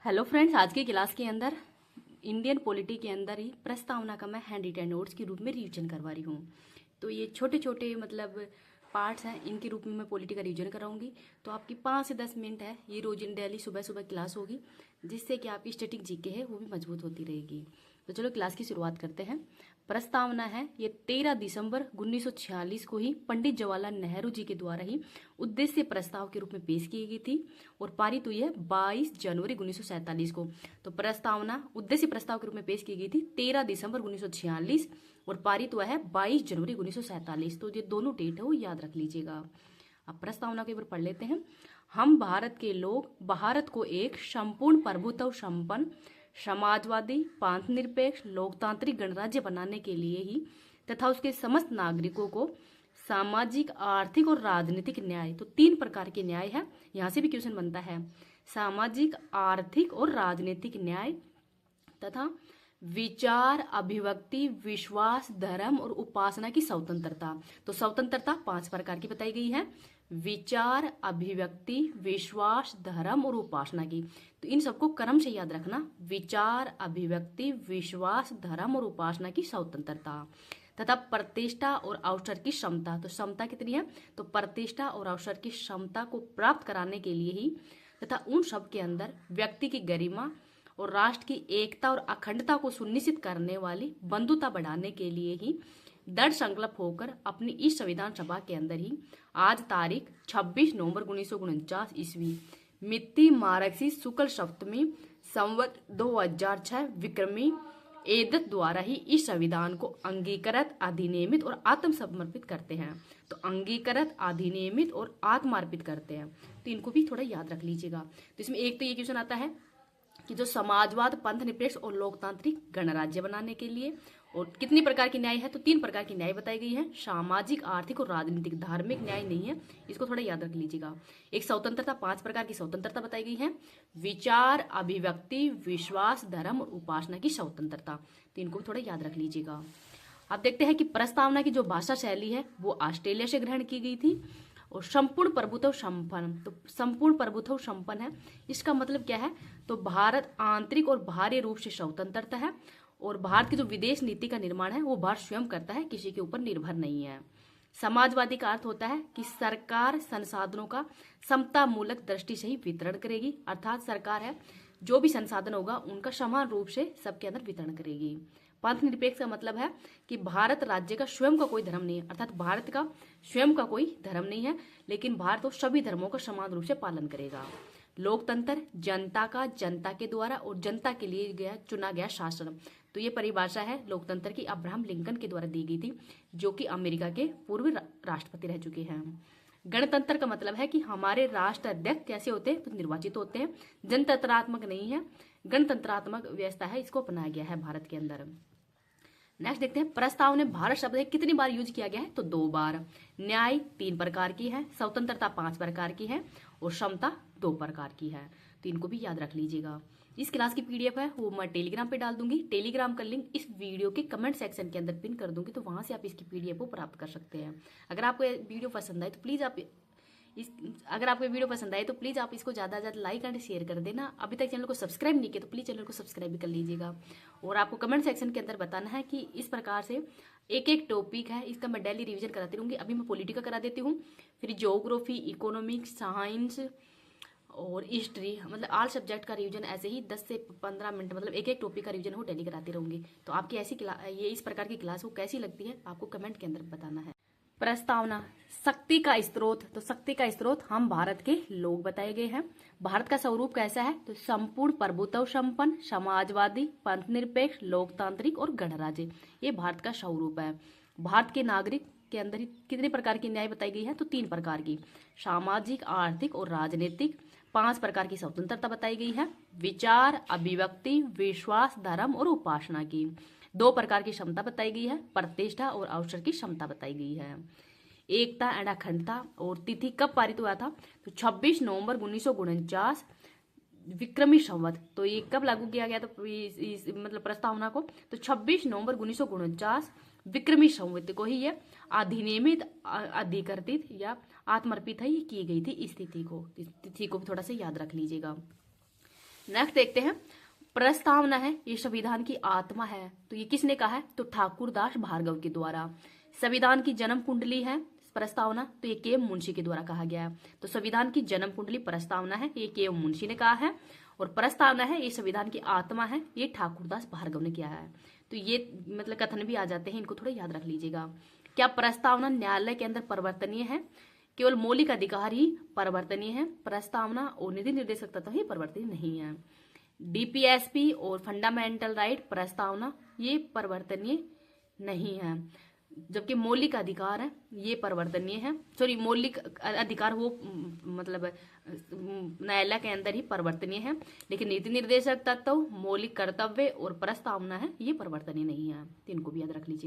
Hello friends, आज की class के अंदर इंडियन पॉलिटी के अंदर ही प्रस्तावना का मैं हैंड रिटन नोट्स के रूप में रिवीजन करवा रही हूँ। तो ये छोटे छोटे पार्ट्स हैं, इनके रूप में मैं पॉलिटी का रिवीजन कराऊंगी। तो आपकी 5 से 10 मिनट है, ये रोज इन डेली सुबह सुबह क्लास होगी, जिससे कि आपकी स्टैटिक जीके है वो भी मजबूत होती रहेगी। तो चलो क्लास की शुरुआत करते हैं। प्रस्तावना है, ये 13 दिसंबर 1946 को ही पंडित जवाहरलाल नेहरू जी के द्वारा ही उद्देश्य प्रस्ताव के रूप में पेश की गई थी और पारित हुई है 22 जनवरी 1947 को। तो प्रस्तावना उद्देश्य प्रस्ताव के रूप में पेश की गई थी 13 दिसंबर 1946 और पारित हुआ है 22 जनवरी 1947। तो ये दोनों डेट है वो याद रख लीजिएगा। अब प्रस्तावना के ऊपर पढ़ लेते हैं। हम भारत के लोग भारत को एक संपूर्ण प्रभुत्व संपन्न समाजवादी पंथ निरपेक्ष लोकतांत्रिक गणराज्य बनाने के लिए ही तथा उसके समस्त नागरिकों को सामाजिक आर्थिक और राजनीतिक न्याय, तो 3 प्रकार के न्याय है, यहाँ से भी क्वेश्चन बनता है। सामाजिक आर्थिक और राजनीतिक न्याय तथा विचार अभिव्यक्ति विश्वास धर्म और उपासना की स्वतंत्रता। तो स्वतंत्रता 5 प्रकार की बताई गई है, विचार अभिव्यक्ति विश्वास धर्म और उपासना की। तो इन सबको क्रम से याद रखना, विचार अभिव्यक्ति विश्वास धर्म और उपासना की स्वतंत्रता तथा प्रतिष्ठा और अवसर की क्षमता। तो क्षमता कितनी है, तो प्रतिष्ठा और अवसर की क्षमता को प्राप्त कराने के लिए ही तथा उन सब के अंदर व्यक्ति की गरिमा और राष्ट्र की एकता और अखंडता को सुनिश्चित करने वाली बंधुता बढ़ाने के लिए ही दृढ़ संकल्प होकर अपनी इस संविधान सभा के अंदर ही आज तारीख 26 नवंबर 1949 ईस्वी मिति मार्गशी शुक्ल सप्तमी संवत 2006 विक्रमी एदत द्वारा ही इस संविधान को अंगीकृत अधिनियमित और आत्मसमर्पित करते हैं। तो अंगीकृत अधिनियमित और आत्मर्पित करते हैं, तो इनको भी थोड़ा याद रख लीजिएगा। तो इसमें एक तो ये क्वेश्चन आता है कि जो समाजवाद पंथ निरपेक्ष और लोकतांत्रिक गणराज्य बनाने के लिए और कितनी प्रकार की न्याय है, तो 3 प्रकार की न्याय बताई गई है, सामाजिक आर्थिक और राजनीतिक। धार्मिक न्याय नहीं है, इसको थोड़ा याद रख लीजिएगा। एक स्वतंत्रता, 5 प्रकार की स्वतंत्रता बताई गई है, विचार अभिव्यक्ति विश्वास धर्म और उपासना की स्वतंत्रता। तो इनको थोड़ा याद रख लीजिएगा। अब देखते हैं कि प्रस्तावना की जो भाषा शैली है वो ऑस्ट्रेलिया से ग्रहण की गई थी और संपूर्ण प्रभुत्व संपन्न। तो संपूर्ण प्रभुत्व संपन्न है, इसका मतलब क्या है, तो भारत आंतरिक और बाहरी रूप से स्वतंत्रता है और भारत की जो विदेश नीति का निर्माण है वो भारत स्वयं करता है, किसी के ऊपर निर्भर नहीं है। समाजवादी का अर्थ होता है कि सरकार संसाधनों का समतामूलक दृष्टि से ही वितरण करेगी, अर्थात सरकार है जो भी संसाधन होगा उनका समान रूप से सबके अंदर वितरण करेगी। पंथ निरपेक्ष का मतलब है कि भारत राज्य का स्वयं का कोई धर्म नहीं है, अर्थात भारत का स्वयं का कोई धर्म नहीं है, लेकिन भारत तो सभी धर्मों का समान रूप से पालन करेगा। लोकतंत्र जनता का जनता के द्वारा और जनता के लिए चुना गया शासन। तो ये परिभाषा है लोकतंत्र की अब्राहम लिंकन के द्वारा दी गई थी, जो कि अमेरिका के पूर्व राष्ट्रपति रह चुके हैं। गणतंत्र का मतलब है कि हमारे राष्ट्र अध्यक्ष कैसे होते हैं, तो निर्वाचित होते हैं, जनतंत्रात्मक नहीं है, गणतंत्रात्मक व्यवस्था है, इसको अपनाया गया है भारत के अंदर। नेक्स्ट देखते हैं, प्रस्ताव ने भारत शब्द कितनी बार यूज किया गया है, तो 2 बार। न्याय 3 प्रकार की है, स्वतंत्रता 5 प्रकार की है और क्षमता 2 प्रकार की है। तो इनको भी याद रख लीजिएगा। इस क्लास की पीडीएफ है वो मैं टेलीग्राम पे डाल दूंगी, टेलीग्राम का लिंक इस वीडियो के कमेंट सेक्शन के अंदर पिन कर दूंगी, तो वहां से आप इसकी पीडीएफ को प्राप्त कर सकते हैं। अगर आपको ये वीडियो पसंद आए तो प्लीज आप अगर आपको वीडियो पसंद आए तो प्लीज आप इसको ज्यादा से ज्यादा लाइक एंड शेयर कर देना। अभी तक चैनल को सब्सक्राइब नहीं किया तो प्लीज चैनल को सब्सक्राइब भी कर लीजिएगा। और आपको कमेंट सेक्शन के अंदर बताना है कि इस प्रकार से एक एक टॉपिक है, इसका मैं डेली रिवीजन कराती रहूंगी। अभी मैं पॉलिटिकल करा देती हूँ, फिर ज्योग्राफी इकोनॉमिक्स साइंस और हिस्ट्री, मतलब ऑल सब्जेक्ट का रिवीजन ऐसे ही 10 से 15 मिनट, मतलब एक एक टॉपिक का रिवीजन हो डेली कराती रहूंगी। तो आपकी ऐसी ये इस प्रकार की क्लास को कैसी लगती है आपको कमेंट के अंदर बताना है। प्रस्तावना शक्ति का स्रोत, तो शक्ति का स्रोत हम भारत के लोग बताए गए हैं। भारत का स्वरूप कैसा है, तो संपूर्ण प्रभुत्व संपन्न समाजवादी पंथ निरपेक्ष लोकतांत्रिक और गणराज्य, ये भारत का स्वरूप है। भारत के नागरिक के अंदर कितने प्रकार की न्याय बताई गई है, तो 3 प्रकार की, सामाजिक आर्थिक और राजनीतिक। 5 प्रकार की स्वतंत्रता बताई गई है, विचार अभिव्यक्ति विश्वास धर्म और उपासना की। 2 प्रकार की क्षमता बताई गई है, प्रतिष्ठा और अवसर की क्षमता बताई गई है। एकता एंड अखंडता और तिथि कब पारित हुआ था, तो 26 नवंबर 1949 विक्रमी संवत। तो ये कब लागू किया गया था, मतलब प्रस्तावना को, तो 26 नवंबर 1949 विक्रमी संवत को ही ये अधिनियमित अधिकृत या आत्मर्पित ही की गई थी। इस तिथि को भी थोड़ा सा याद रख लीजिएगा। नेक्स्ट देखते हैं, प्रस्तावना है ये संविधान की आत्मा है, तो ये किसने कहा है, तो ठाकुरदास भार्गव के द्वारा। संविधान की जन्म कुंडली है प्रस्तावना, तो ये के मुंशी के द्वारा कहा गया है। तो संविधान की जन्म कुंडली प्रस्तावना है, ये के मुंशी ने कहा है, और प्रस्तावना है ये संविधान की आत्मा है, ये ठाकुरदास भार्गव ने किया है। तो ये मतलब कथन भी आ जाते हैं, इनको थोड़ा याद रख लीजिएगा। क्या प्रस्तावना न्यायालय के अंदर परिवर्तनीय है, केवल मौलिक अधिकार ही परिवर्तनीय है, प्रस्तावना और निधि निर्देशक तत्व ही परिवर्तनीय नहीं है। डीपीएसपी और फंडामेंटल राइट प्रस्तावना ये परिवर्तनीय नहीं है, जबकि मौलिक अधिकार है ये परिवर्तनीय है। सॉरी, मौलिक अधिकार वो मतलब न्यायालय के अंदर ही परिवर्तनीय है, लेकिन नीति निर्देशक तत्व, मौलिक कर्तव्य और प्रस्तावना है ये परिवर्तनीय नहीं है। तो इनको भी याद रख लीजिए।